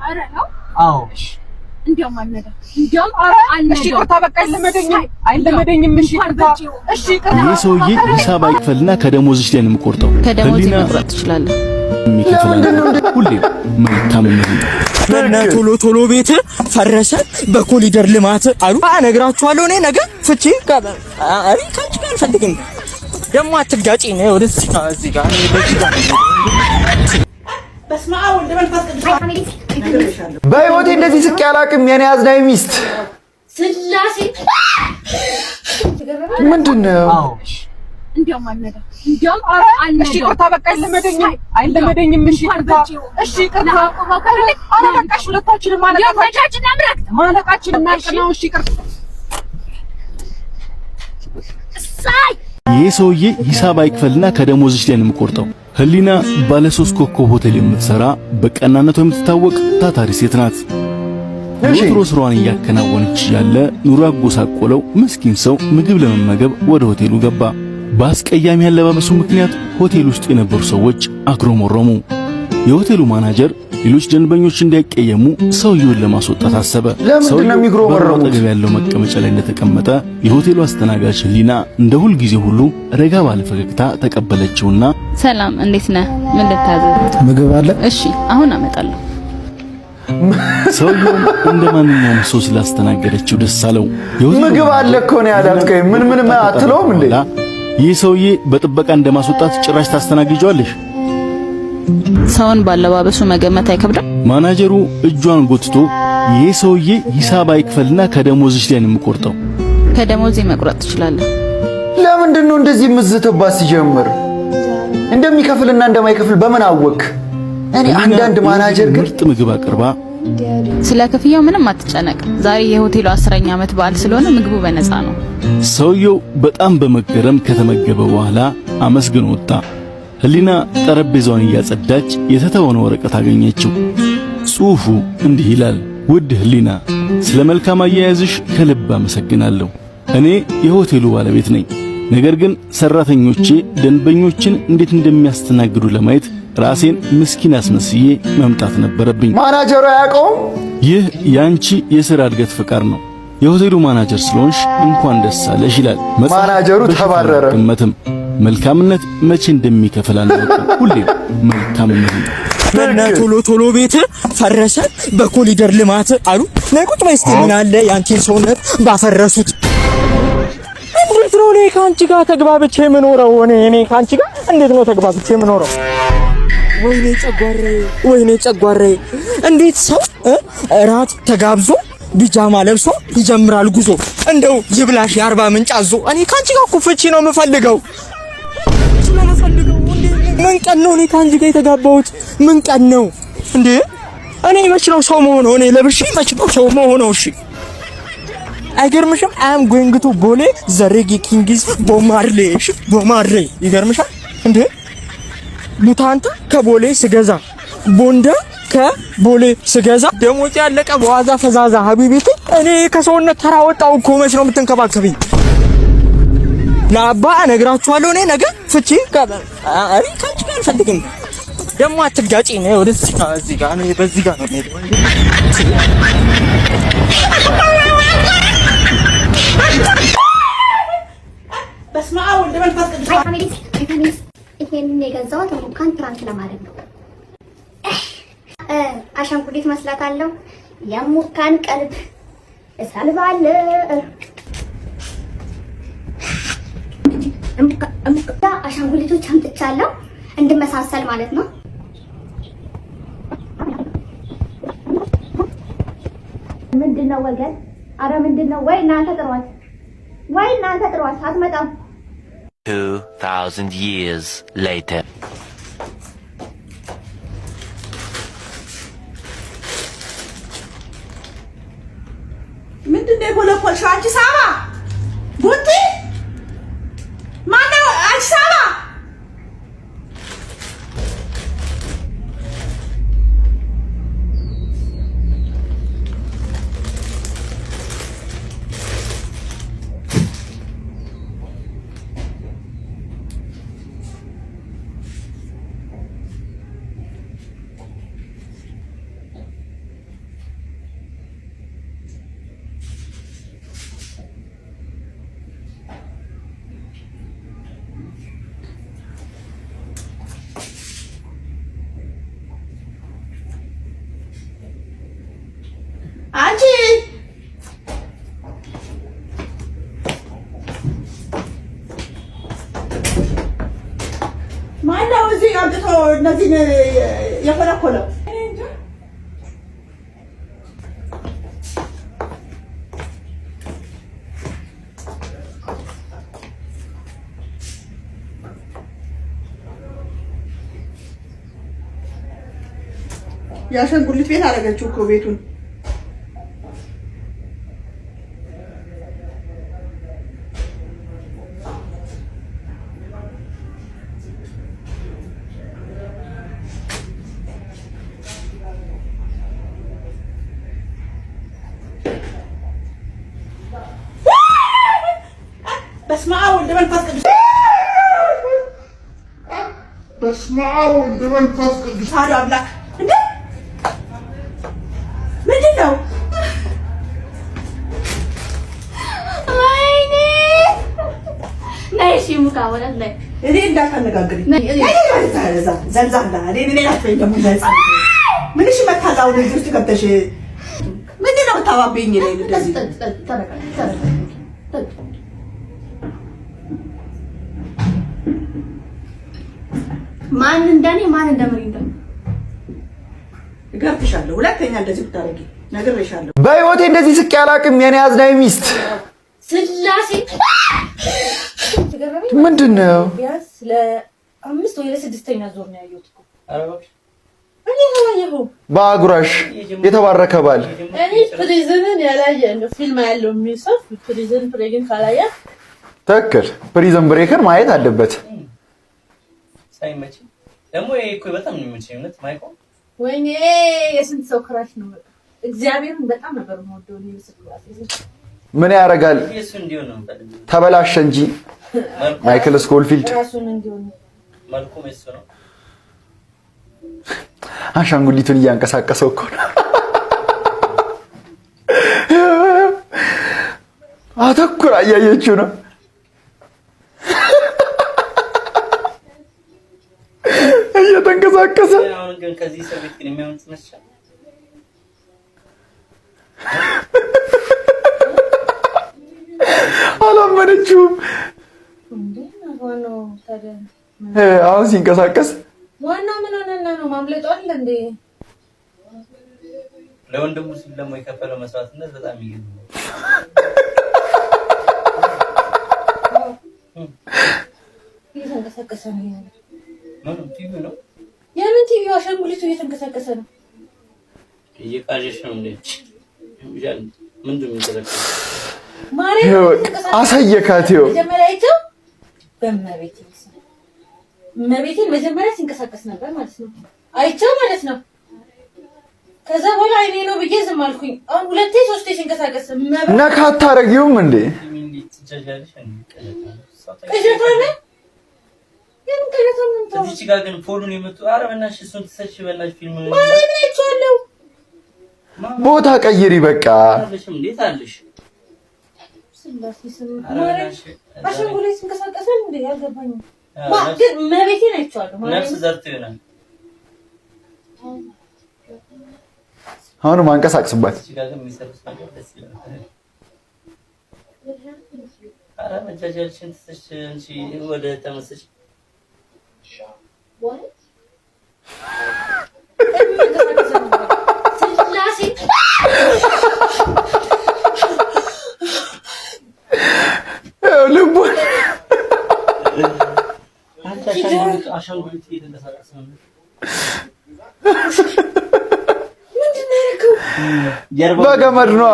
አረ ነው አዎ እንዴው ማነዳ እንዴው እሺ ቆጣ በቃ አይለመደኝም እሺ ይሄ ሰውዬ ሂሳብ አይክፈልና ከደሞዝሽ ላይ ነው የምቆርጠው ከደሞዝ መቁረጥ ትችላለህ ሁሌ መልካም ነው ቶሎ ቤት ፈረሰ በኮሊደር ልማት አሉ አነግራችኋለሁ እኔ ነገ ፍቺ አሪ ካንቺ ጋር ፈልግኝ ደሞ አትጋጪ ነው ወደዚህ ጋር በስማው እንደመንፈስ ቅዱስ በህይወቴ እንደዚህ ስቅ ያላቅም የኔ አዝናኝ ሚስት ስላሴ ምንድነው እንዴው ማነዳ እንዴው እሺ ቆጣ በቃ አይለመደኝም እሺ አረ በቃ ሁለታችንም ማለቃችን ነው እሺ ይሄ ሰውዬ ሂሳብ አይክፈልና ከደሞዝሽ ላይ ነው የምቆርጠው ህሊና ባለ 3 ኮከብ ሆቴል የምትሰራ በቀናነቷ የምትታወቅ ታታሪ ሴት ናት ወትሮ ስራዋን እያከናወነች ያለ ኑሮ ያጎሳቆለው ምስኪን ሰው ምግብ ለመመገብ ወደ ሆቴሉ ገባ በአስቀያሚ ያለባበሱ ምክንያት ሆቴል ውስጥ የነበሩ ሰዎች አግሮመረሙ የሆቴሉ ማናጀር ሌሎች ደንበኞች እንዳይቀየሙ ሰውየውን ለማስወጣት አሰበ ለምንድነው የሚግሮመረሙት አጠገብ ያለው መቀመጫ ላይ እንደተቀመጠ የሆቴሉ አስተናጋጅ ህሊና እንደ ሁል ጊዜ ሁሉ ረጋ ባለ ፈገግታ ተቀበለችውና ሰላም እንዴት ነህ ምን ልታዘዝ ምግብ አለ እሺ አሁን አመጣለሁ ሰውየው እንደ ማንኛውም ሰው ስላስተናገደችው ደስ አለው ምግብ አለ እኮ ነው ያላልከኝ ምን አትለውም እንዴ ይህ ሰውዬ በጥበቃ እንደማስወጣት ጭራሽ ታስተናግጇለሽ ሰውን ባለባበሱ መገመት አይከብድም ማናጀሩ እጇን ጎትቶ ይሄ ሰውዬ ሂሳብ አይክፈልና ከደሞዝሽ ላይ ነው የምቆርጠው ከደሞዝ መቁረጥ ትችላለህ ለምንድነው እንደዚህ ምዝተባስ ሲጀምር እንደሚከፍልና እንደማይከፍል በምን አወቅ እኔ አንዳንድ ማናጀር ግን ምርጥ ምግብ አቅርባ ስለ ክፍያው ምንም አትጨነቅ ዛሬ የሆቴሉ 10ኛ ዓመት በዓል ስለሆነ ምግቡ በነፃ ነው ሰውየው በጣም በመገረም ከተመገበ በኋላ አመስግኖ ወጣ ህሊና ጠረጴዛውን እያጸዳች የተተወነ ወረቀት አገኘችው ጽሑፉ እንዲህ ይላል ውድ ህሊና ስለ መልካም አያያዝሽ ከልብ አመሰግናለሁ እኔ የሆቴሉ ባለቤት ነኝ ነገር ግን ሰራተኞቼ ደንበኞችን እንዴት እንደሚያስተናግዱ ለማየት ራሴን ምስኪን አስመስዬ መምጣት ነበረብኝ ማናጀሩ ያቆም ይህ ያንቺ የሥራ እድገት ፍቃድ ነው የሆቴሉ ማናጀር ስለሆንሽ እንኳን ደስ አለሽ ይላል ማናጀሩ ተባረረ መልካምነት መቼ እንደሚከፈል አናውቅም ሁሌ መልካምነት ቶሎ ቤት ፈረሰ በኮሊደር ልማት አሉ ነቁጥ በስቲ ምን አለ ያንቺን ሰውነት ባፈረሱት እንዴት ነው እኔ ካንቺ ጋር ተግባብቼ የምኖረው እኔ ካንቺ ጋር እንዴት ነው ተግባብቼ የምኖረው ወይኔ ጨጓሬ እንዴት ሰው እራት ተጋብዞ ቢጃማ ለብሶ ይጀምራል ጉዞ እንደው ይብላሽ የአርባ ምንጭ አዞ እኔ ካንቺ ጋር ኩፍቺ ነው የምፈልገው ምን ቀን ነው እኔ ካንቺ ጋር የተጋባሁት ምን ቀን ነው እንዴ እኔ መች ነው ሰው መሆነው እኔ ለብሼ መች ነው ሰው መሆነው እሺ አይገርምሽም አም ጎይንግ ቱ ቦሌ ዘሬጊ ኪንግስ ቦማርሌ ይገርምሻል እንዴ ሙታንታ ከቦሌ ስገዛ ቦንዳ ከቦሌ ስገዛ ደሞዝ ያለቀ በዋዛ ፈዛዛ ሀቢቢቲ እኔ ከሰውነት ተራ ወጣው እኮ መች ነው የምትንከባከብኝ ለአባ እነግራችኋለሁ እኔ ነገ ፍቺ አሪ ካንቺ ጋር ፈልግኝ ደሞ አትጋጪ ነው ወደዚህ ጋር ነው በዚህ ጋር ነው በስማው እንደመንፈስ ቅዱስ ይሄንን የገዛሁት ሙካን ትራንስ ለማድረግ ነው አሻንጉሊት መስላታለሁ የሙካን ቀልብ እሳልባለሁ አሻንጉሊቶች አምጥቻለሁ እንድመሳሰል ማለት ነው ምንድነው ወገን አረ ምንድነው ወይ እናንተ ጥሯት አትመጣም 2000 years later ምንድነው የኮለኮልሽው አንቺ ሳባ ቡቲ ማነው አንቺ ሳባ አንቺ ማነው እዚህ አምጥቶ እነዚህን የኮለኮለው? ያሸንጉሊት ቤት አደረገችው እኮ ቤቱን። በስመ አብ ወወልድ ወመንፈስ ቅዱስ በስመ አብ ወወልድ ወመንፈስ ቅዱስ አሐዱ አምላክ። እንዴ ምንድን ነው? ወይኔ ነይ እሺ ሙካ ወላት ላይ እኔ እንዳታነጋግሪ ዘንዛላ እኔ ናቸው ደግሞ ምንሽ መታዛው ልጅ ውስጥ ገብተሽ ምንድን ነው የምታባብኝ? እኔ እንደዚህ ማን እንደኔ ማን እንደምሪንዳ እገርፍሻለሁ። ሁለተኛ እንደዚህ ብታረጊ ነግሬሻለሁ። በህይወቴ እንደዚህ ስቄ አላውቅም። የኔ አዝናኝ ሚስት ስላሴ ምንድን ነው? ቢያንስ ለአምስት ወይ ለስድስተኛ ዞር ነው ያየሁት እኮ እኔ ታየሁ። በአጉራሽ የተባረከ ባል እኔ ፕሪዝንን ያላየ ነው ፊልም ያለው የሚሰፍ ፕሪዝን ፕሬግን ካላየ ትክክል። ፕሪዝን ብሬክን ማየት አለበት። ሳይመች ደግሞ ይሄ እኮ በጣም ነው የሚመችኝ። እውነት ማይቆ ወይኔ የስንት ሰው ክራሽ ነው። እግዚአብሔርን በጣም ነበር የምወደው ነው መስክራስ። ምን ያደርጋል እሱ እንዲሆን ነው የምፈልገው። ተበላሸ እንጂ ማይክል ስኮልፊልድ ራሱን እንዲሆን መልኩ እሱ ነው። አሻንጉሊቱን እያንቀሳቀሰው እኮ ነው። አተኩራ እያየችው ነው። እየተንቀሳቀሰ አሁን ግን ከዚህ ሰው ቤት ግን የሚያወጣ መስቻል አላመነችውም። እንዴ ነው ታዲያ አሁን ሲንቀሳቀስ ዋና ምን ሆነና ነው ማምለጡ አለ እንዴ? ለወንድሙ ሲል ደግሞ የከፈለው መስዋዕትነት በጣም ይገርም ነው። እየተንቀሳቀሰ ነው ያለው። ምን ቲቪ ነው? የምን ቲቪ? አሻንጉሊቱ እየተንቀሳቀሰ ነው። እየቃዠሽ ነው እንዴ? ይላል ምንድነው የሚተረከው? አሳየካት። መጀመሪያ አይተው በመቤቴን መጀመሪያ ሲንቀሳቀስ ነበር ማለት ነው። አይተው ማለት ነው። ከዛ በኋላ አይኔ ነው ብዬ ዝም አልኩኝ። አሁን ሁለቴ ሶስቴ ሲንቀሳቀስ ነካ አታረጊውም እንዴ? እዚህ ጋር ግን ፖሉን የመጡ ኧረ በእናትሽ እሱን ትሰጪ በእናትሽ ፊልም ማርያምን አይቼዋለሁ። ቦታ ቀይሪ በቃ። አለሽም እንዴት አለሽ? አሻንጉሊት ሲንቀሳቀስ እንዴ አልገባኝም። ግን መቤቴን አይቼዋለሁ። ነፍስ ዘርቶ ይሆናል። አሁን ማንቀሳቀስባት እዚህ ጋር ግን የሚሰሩት ነገር ደስ ይላል። ኧረ መጃጃልሽን ትሰጪ እንጂ ወደ ተመሰሽ ልቡ አሻንጉሊት እየተንቀሳቀሰ ነው። በገመድ ነዋ።